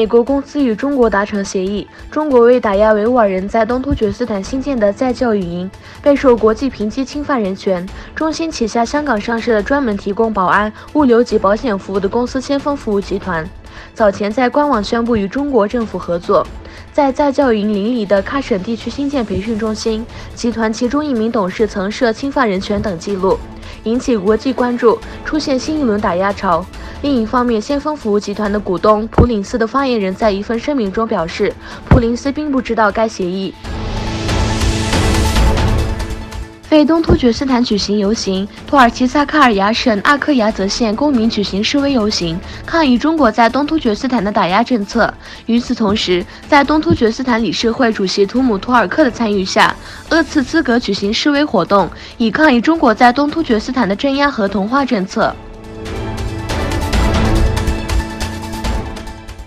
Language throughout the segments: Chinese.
美国公司与中国达成协议，中国为打压维吾尔人在东突厥斯坦新建的再教育营，备受国际评级侵犯人权。中兴旗下香港上市的专门提供保安、物流及保险服务的公司先锋服务集团，早前在官网宣布与中国政府合作，在再教育营邻里的喀什地区新建培训中心。集团其中一名董事曾涉侵犯人权等记录，引起国际关注，出现新一轮打压潮。另一方面，先锋服务集团的股东普林斯的发言人在一份声明中表示，普林斯并不知道该协议。为东突厥斯坦举行游行，土耳其萨喀尔牙省阿克亚泽县公民举行示威游行，抗议中国在东突厥斯坦的打压政策。与此同时，在东突厥斯坦理事会主席图姆图尔克的参与下，鄂茨兹格举行示威活动，以抗议中国在东突厥斯坦的镇压和同化政策。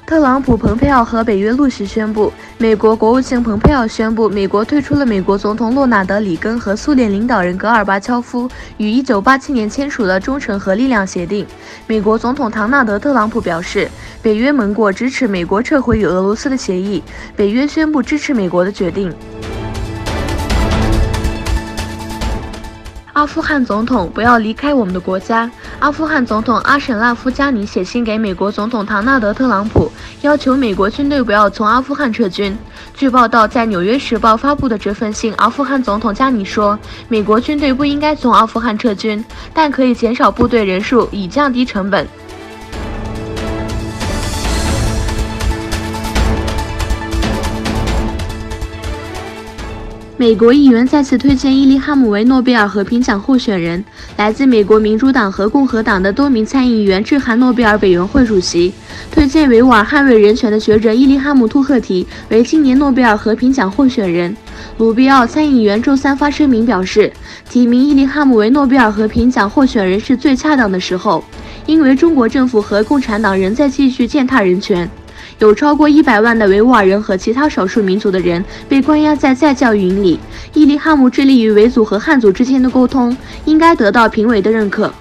特朗普、蓬佩奥和北约陆续宣布，美国国务卿蓬佩奥宣布，美国退出了美国总统罗纳德·里根和苏联领导人戈尔巴乔夫于1987年签署的忠诚核力量协定。美国总统唐纳德·特朗普表示，北约盟国支持美国撤回与俄罗斯的协议，北约宣布支持美国的决定。阿富汗总统不要离开我们的国家。阿富汗总统阿什拉夫·加尼写信给美国总统唐纳德·特朗普，要求美国军队不要从阿富汗撤军。据报道，在《纽约时报》发布的这份信，阿富汗总统加尼说，美国军队不应该从阿富汗撤军，但可以减少部队人数，以降低成本。美国议员再次推荐伊利哈姆为诺贝尔和平奖候选人。来自美国民主党和共和党的多名参议员致函诺贝尔委员会主席，推荐维吾尔捍卫人权的学者伊利哈姆·图赫提为今年诺贝尔和平奖候选人。鲁比奥参议员周三发声明表示，提名伊利哈姆为诺贝尔和平奖候选人是最恰当的时候，因为中国政府和共产党仍在继续践踏人权。有超过100万的维吾尔人和其他少数民族的人被关押在再教育营里。伊利哈姆致力于维族和汉族之间的沟通，应该得到评委的认可。